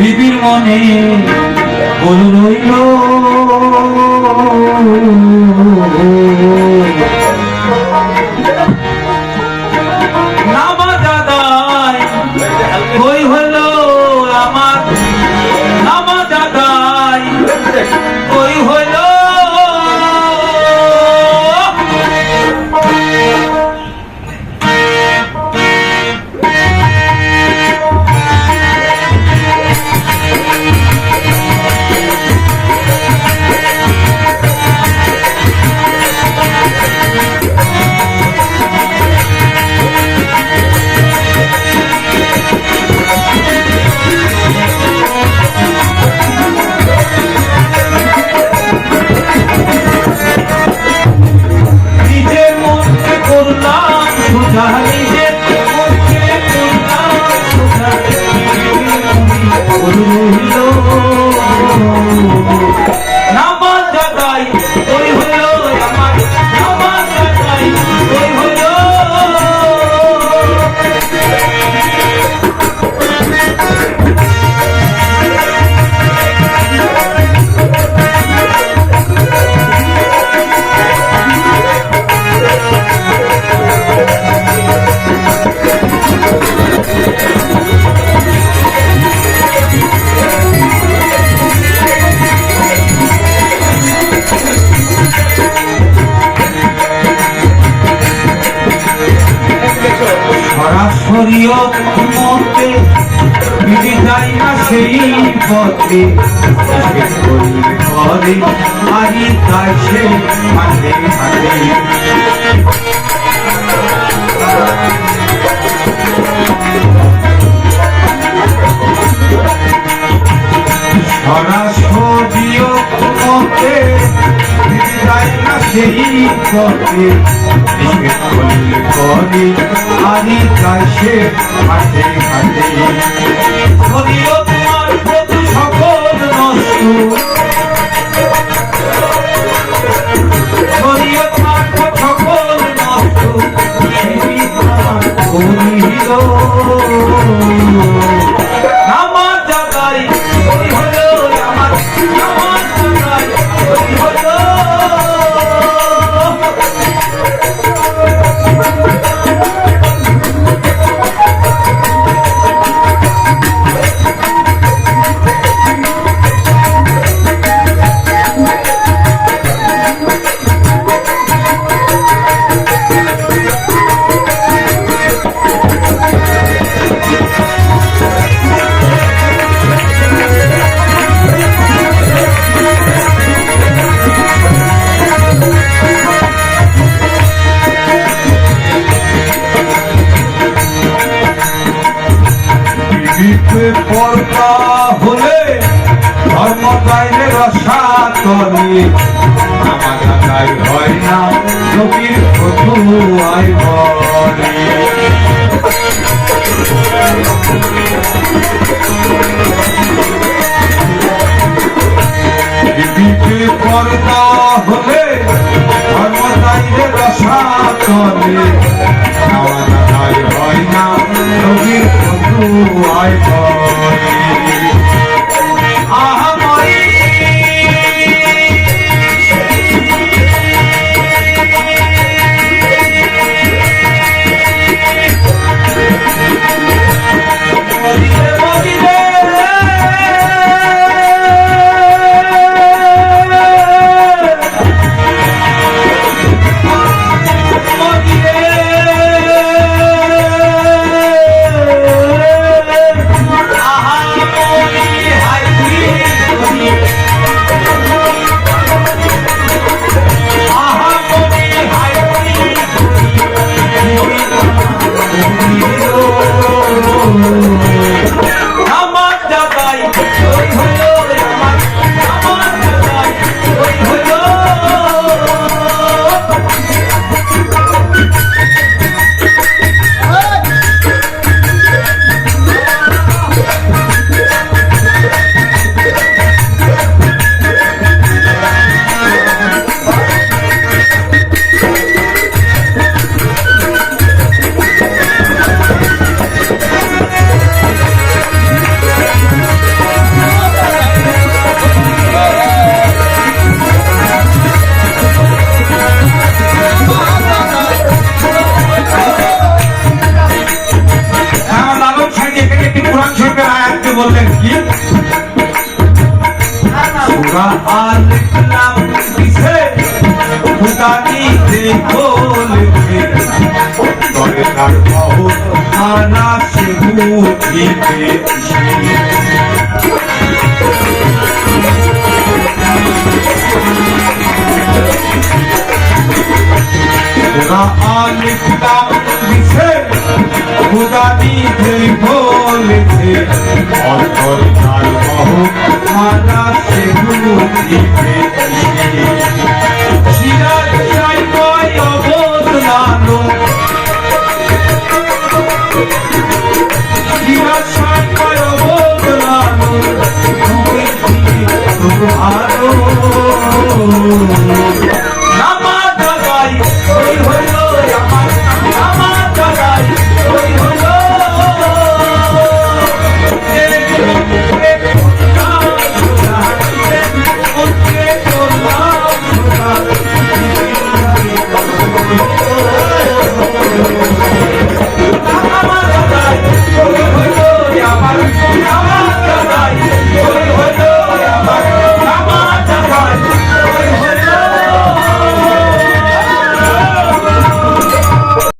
বিবির মনে গরু রইল নামাজ আদায় কই হলো আমার নামাজ আদায় কই হলো শরীয়ত মতে বিধি যায় না সেই পথে করে আরি তাই সে মাঝে মাঝে শরীয়ত মতে বিধি যায় না সেই পথে করে আরি তাই সে মাঝে মাঝে শরীয়ত মারফত সকল নষ্ট শরীয়ত মারফত সকল নষ্ট করিল নামাজ আদায় কই হলো আমার নামাজ আদায় কই হলো পর্দা হলে ধর্ম গাইলে রসা করে আমার আদায় হয় না নবীর প্রভু আয় বলে বিবিতে পর্দা হলে ধর্ম গাইলে রসা করে আমার আদায় হয় না নবীর প্রভু আয় বলে মানা সে বুঝিতেছি ওরা আলিফলাম দিছে খুদা নিজে বলেছে অন্তর্জাল কহ মানা সে বুঝিতেছি সিরাজ সাইকয় অবদানো সিরাজ সাইকয় অবদানো তুমি কি তোমারো